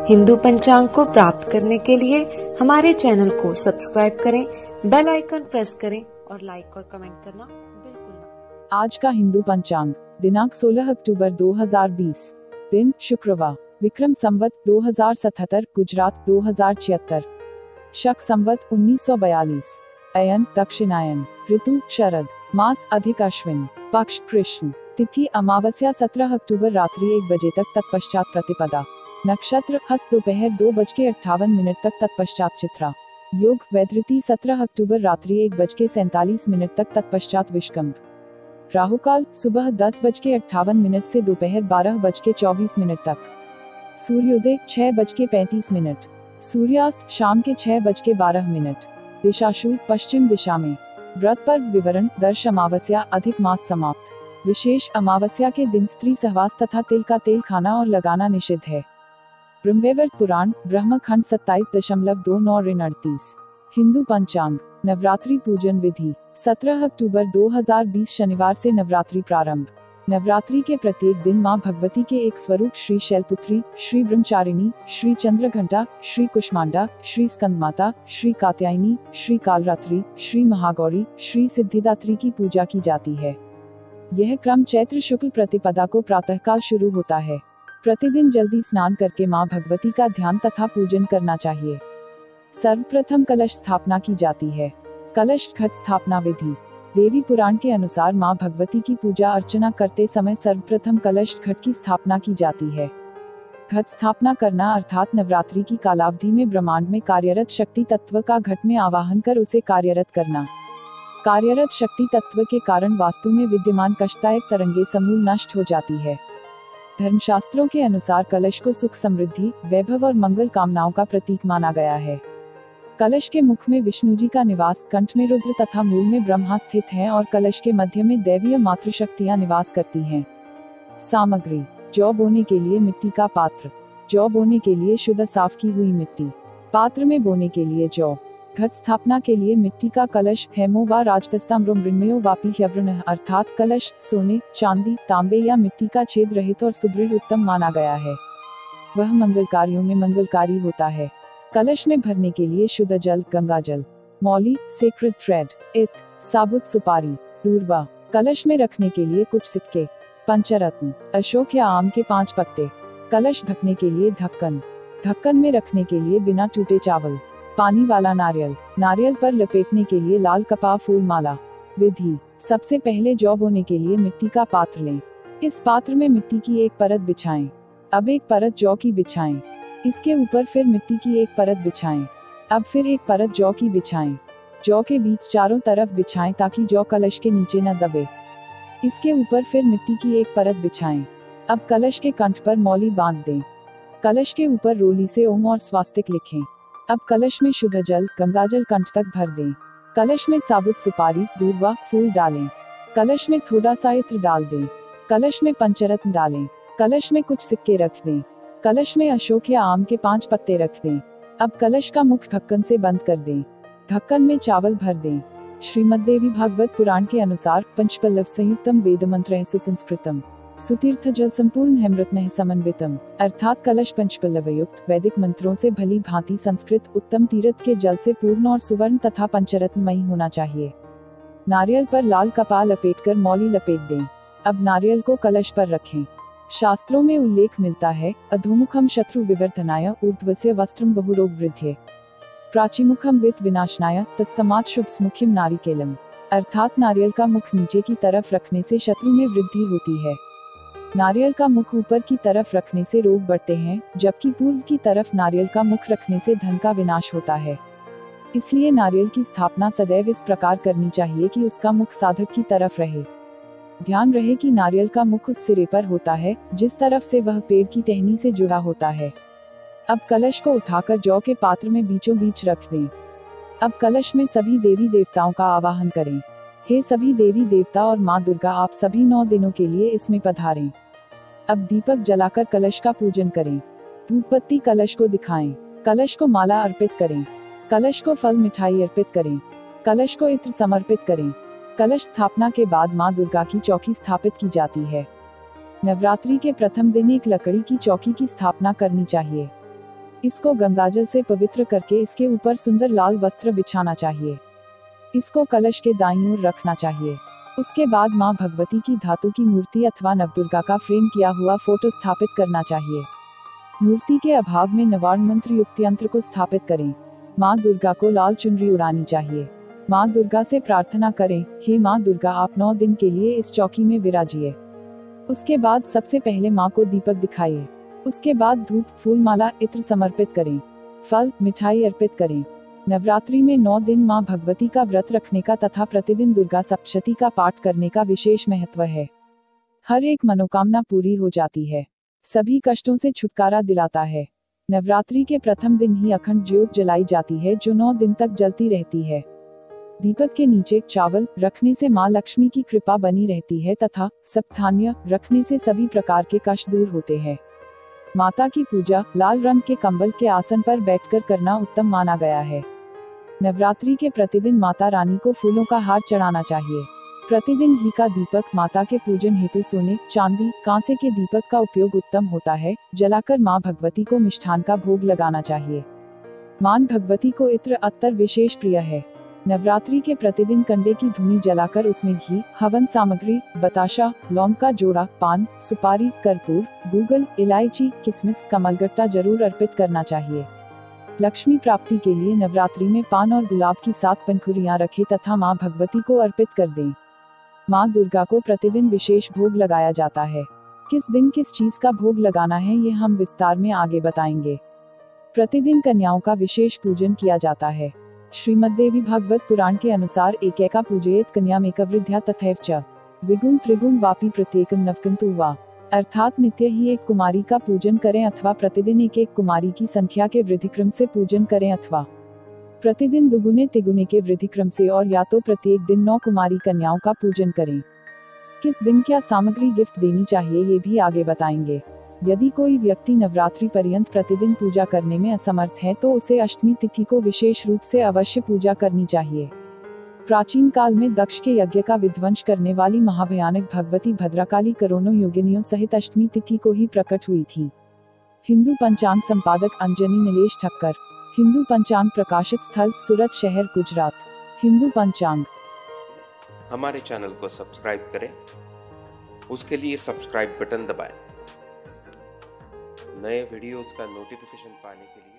हिंदू पंचांग को प्राप्त करने के लिए हमारे चैनल को सब्सक्राइब करें, बेल आइकन प्रेस करें और लाइक और कमेंट करना बिल्कुल ना। आज का हिंदू पंचांग दिनांक 16 अक्टूबर 2020, दिन शुक्रवार, विक्रम संवत 2077, गुजरात 2076, शक संवत 1942, अयन दक्षिणायन, ऋतु शरद, मास अधिक अश्विन, पक्ष कृष्ण, तिथि अमावस्या 17 अक्टूबर रात्रि 1 बजे तक, तत्पश्चात प्रतिपदा, नक्षत्र हस्त दोपहर 2:58 तक, तत्पश्चात चित्रा, योग वैधृति 17 अक्टूबर रात्रि 1:47 तक, तत्पश्चात विषकंभ, राहुकाल सुबह 10:58 से दोपहर 12:24 तक, सूर्योदय 6:35, सूर्यास्त शाम के 6:12, दिशाशूल पश्चिम दिशा में। व्रत पर्व विवरण, दर्श अमावस्या अधिक मास समाप्त। विशेष अमावस्या के दिन स्त्री सहवास तथा तिल का तेल खाना और लगाना निषिद्ध है। ब्रह्मवैवर्त पुराण ब्रह्म खंड 27.29-38। हिंदू पंचांग, नवरात्रि पूजन विधि। 17 अक्टूबर 2020 शनिवार से नवरात्रि प्रारंभ। नवरात्रि के प्रत्येक दिन मां भगवती के एक स्वरूप श्री शैलपुत्री, श्री ब्रह्मचारिणी, श्री चंद्रघंटा, श्री कुष्मांडा, श्री स्कंदमाता, श्री कात्यायनी, श्री कालरात्रि, श्री महागौरी, श्री सिद्धिदात्री की पूजा की जाती है। यह क्रम चैत्र शुक्ल प्रतिपदा को प्रातःकाल शुरू होता है। प्रतिदिन जल्दी स्नान करके मां भगवती का ध्यान तथा पूजन करना चाहिए। सर्वप्रथम कलश स्थापना की जाती है। कलश घट स्थापना विधि। देवी पुराण के अनुसार मां भगवती की पूजा अर्चना करते समय सर्वप्रथम कलश घट की स्थापना की जाती है। घट स्थापना करना अर्थात नवरात्रि की कालावधि में ब्रह्मांड में कार्यरत शक्ति तत्व का घट में आवाहन कर उसे कार्यरत करना। कार्यरत शक्ति तत्व के कारण वास्तु में विद्यमान कष्टदायक तरंगे समूल नष्ट हो जाती है। धर्मशास्त्रों के अनुसार कलश को सुख समृद्धि, वैभव और मंगल कामनाओं का प्रतीक माना गया है। कलश के मुख में विष्णु जी का निवास, कंठ में रुद्र तथा मूल में ब्रह्मा स्थित है और कलश के मध्य में दैवीय मातृशक्तियां निवास करती हैं। सामग्री: जौ बोने के लिए मिट्टी का पात्र, जौ बोने के लिए शुद्ध साफ की हुई मिट्टी, पात्र में बोने के लिए जौ। घट स्थापना के लिए मिट्टी का कलश हेमो व राजतस्ताम्र मृण्मयो वापी ह्यवृण अर्थात कलश सोने, चांदी, तांबे या मिट्टी का छेद रहित और सुदृढ़ उत्तम माना गया है। वह मंगल कार्यों में मंगलकारी होता है। कलश में भरने के लिए शुद्ध जल, गंगा जल, मौली, सेक्रेड थ्रेड, इत, साबुत सुपारी, दूर्वा। कलश में रखने के लिए कुछ सिक्के, पंचरत्न, अशोक या आम के 5 पत्ते। कलश ढकने के लिए ढक्कन, ढक्कन में रखने के लिए बिना टूटे चावल, पानी वाला नारियल, नारियल पर लपेटने के लिए लाल कपाह फूल माला। विधि: सबसे पहले जौ बोने के लिए मिट्टी का पात्र लें। इस पात्र में मिट्टी की एक परत बिछाएं। अब एक परत जौ की बिछाएं। इसके ऊपर फिर मिट्टी की एक परत बिछाएं। अब फिर एक परत जौ की बिछाएं। जौ के बीच चारों तरफ बिछाएं ताकि जौ कलश के नीचे न दबे। इसके ऊपर फिर मिट्टी की एक परत बिछाएं। अब कलश के कंठ पर मौली बांध दें। कलश के ऊपर रोली से ओम और स्वास्तिक लिखें। अब कलश में शुद्ध जल, गंगाजल कंठ तक भर दें। कलश में साबुत सुपारी, दूर्वा, फूल डालें। कलश में थोड़ा सा इत्र डाल दें। कलश में पंचरत्न डालें। कलश में कुछ सिक्के रख दें। कलश में अशोक या आम के 5 पत्ते रख दें। अब कलश का मुख ढक्कन से बंद कर दें। ढक्कन में चावल भर दें। श्रीमद्देवी भागवत पुराण के अनुसार पंचपल्लव संयुक्तम वेद मंत्र सुसंस्कृतम सुतीर्थ जल संपूर्ण हेमरत्न समन्वितम अर्थात कलश पंचपल्लव युक्त वैदिक मंत्रों से भली भांति संस्कृत उत्तम तीर्थ के जल से पूर्ण और सुवर्ण तथा पंचरत्नमयी होना चाहिए। नारियल पर लाल कपाह लपेटकर मौली लपेट दें। अब नारियल को कलश पर रखें। शास्त्रों में उल्लेख मिलता है, अधोमुखम शत्रु विवर्धनाय ऊर्ध्वस्य वस्त्रम बहुरोग वृद्ध्ये प्राचीमुखम वित्त विनाशनाय तस्तमात् शुभस्मुखिम नारिकेलम अर्थात नारियल का मुख नीचे की तरफ रखने से शत्रु में वृद्धि होती है। नारियल का मुख ऊपर की तरफ रखने से रोग बढ़ते हैं, जबकि पूर्व की तरफ नारियल का मुख रखने से धन का विनाश होता है। इसलिए नारियल की स्थापना सदैव इस प्रकार करनी चाहिए कि उसका मुख साधक की तरफ रहे। ध्यान रहे कि नारियल का मुख उस सिरे पर होता है जिस तरफ से वह पेड़ की टहनी से जुड़ा होता है। अब कलश को उठाकर जौ के पात्र में बीचों बीच रख दें। अब कलश में सभी देवी देवताओं का आवाहन करें। हे सभी देवी देवता और माँ दुर्गा, आप सभी 9 दिनों के लिए इसमें पधारें। अब दीपक जलाकर कलश का पूजन करें। धूप बत्ती कलश को दिखाएं। कलश को माला अर्पित करें। कलश को फल मिठाई अर्पित करें। कलश को इत्र समर्पित करें। कलश स्थापना के बाद माँ दुर्गा की चौकी स्थापित की जाती है। नवरात्रि के प्रथम दिन एक लकड़ी की चौकी की स्थापना करनी चाहिए। इसको गंगाजल से पवित्र करके इसके ऊपर सुंदर लाल वस्त्र बिछाना चाहिए। इसको कलश के दाईं ओर रखना चाहिए। उसके बाद मां भगवती की धातु की मूर्ति अथवा नवदुर्गा का फ्रेम किया हुआ फोटो स्थापित करना चाहिए। मूर्ति के अभाव में नवार्ण मंत्र युक्त यंत्र को स्थापित करें। मां दुर्गा को लाल चुनरी उड़ानी चाहिए। मां दुर्गा से प्रार्थना करें, हे मां दुर्गा, आप 9 दिन के लिए इस चौकी में विराजिए। उसके बाद सबसे पहले मां को दीपक दिखाइए। उसके बाद धूप, फूल माला, इत्र समर्पित करें। फल, मिठाई अर्पित करें। नवरात्रि में 9 दिन मां भगवती का व्रत रखने का तथा प्रतिदिन दुर्गा सप्तशती का पाठ करने का विशेष महत्व है। हर एक मनोकामना पूरी हो जाती है, सभी कष्टों से छुटकारा दिलाता है। नवरात्रि के प्रथम दिन ही अखंड ज्योत जलाई जाती है जो 9 दिन तक जलती रहती है। दीपक के नीचे चावल रखने से मां लक्ष्मी की कृपा बनी रहती है तथा सप्तधान्य रखने से सभी प्रकार के कष्ट दूर होते हैं। माता की पूजा लाल रंग के कंबल के आसन पर बैठकर करना उत्तम माना गया है। नवरात्रि के प्रतिदिन माता रानी को फूलों का हार चढ़ाना चाहिए। प्रतिदिन घी का दीपक माता के पूजन हेतु सोने, चांदी, कांसे के दीपक का उपयोग उत्तम होता है। जलाकर मां भगवती को मिष्ठान का भोग लगाना चाहिए। मां भगवती को इत्र अत्तर विशेष प्रिय है। नवरात्रि के प्रतिदिन कंडे की धुनी जलाकर उसमें घी, हवन सामग्री, बताशा, लौंग का जोड़ा, पान, सुपारी, कर्पूर, गूगल, इलायची, किशमिश, कमलगट्टा जरूर अर्पित करना चाहिए। लक्ष्मी प्राप्ति के लिए नवरात्रि में पान और गुलाब की 7 पंखुड़ियां रखें तथा मां भगवती को अर्पित कर दें। मां दुर्गा को प्रतिदिन विशेष भोग लगाया जाता है। किस दिन किस चीज का भोग लगाना है ये हम विस्तार में आगे बताएंगे। प्रतिदिन कन्याओं का विशेष पूजन किया जाता है। श्रीमद्देवी भागवत पुराण के अनुसार एकैका पूजयेत कन्यामेकवृद्ध्या तथैव च द्विगुण त्रिगुण वापि प्रत्येकम नवकंतु वा, अर्थात नित्य ही एक कुमारी का पूजन करें अथवा प्रतिदिन एक कुमारी की संख्या के वृद्धिक्रम से पूजन करें अथवा प्रतिदिन दुगुने तिगुने के वृद्धिक्रम से, और या तो प्रत्येक दिन 9 कुमारी कन्याओं का पूजन करें। किस दिन क्या सामग्री गिफ्ट देनी चाहिए ये भी आगे बताएंगे। यदि कोई व्यक्ति नवरात्रि पर्यंत प्रतिदिन पूजा करने में असमर्थ है तो उसे अष्टमी तिथि को विशेष रूप से अवश्य पूजा करनी चाहिए। प्राचीन काल में दक्ष के यज्ञ का विध्वंस करने वाली महाभयानक भगवती भद्रकाली करोड़ों योगिनियों सहित अष्टमी तिथि को ही प्रकट हुई थी। हिंदू पंचांग संपादक अंजनी नीलेश ठक्कर। हिंदू पंचांग प्रकाशित स्थल सूरत शहर गुजरात। हिंदू पंचांग। हमारे चैनल को सब्सक्राइब करें, उसके लिए सब्सक्राइब बटन दबाएं। नए वीडियोस का नोटिफिकेशन पाने के लिए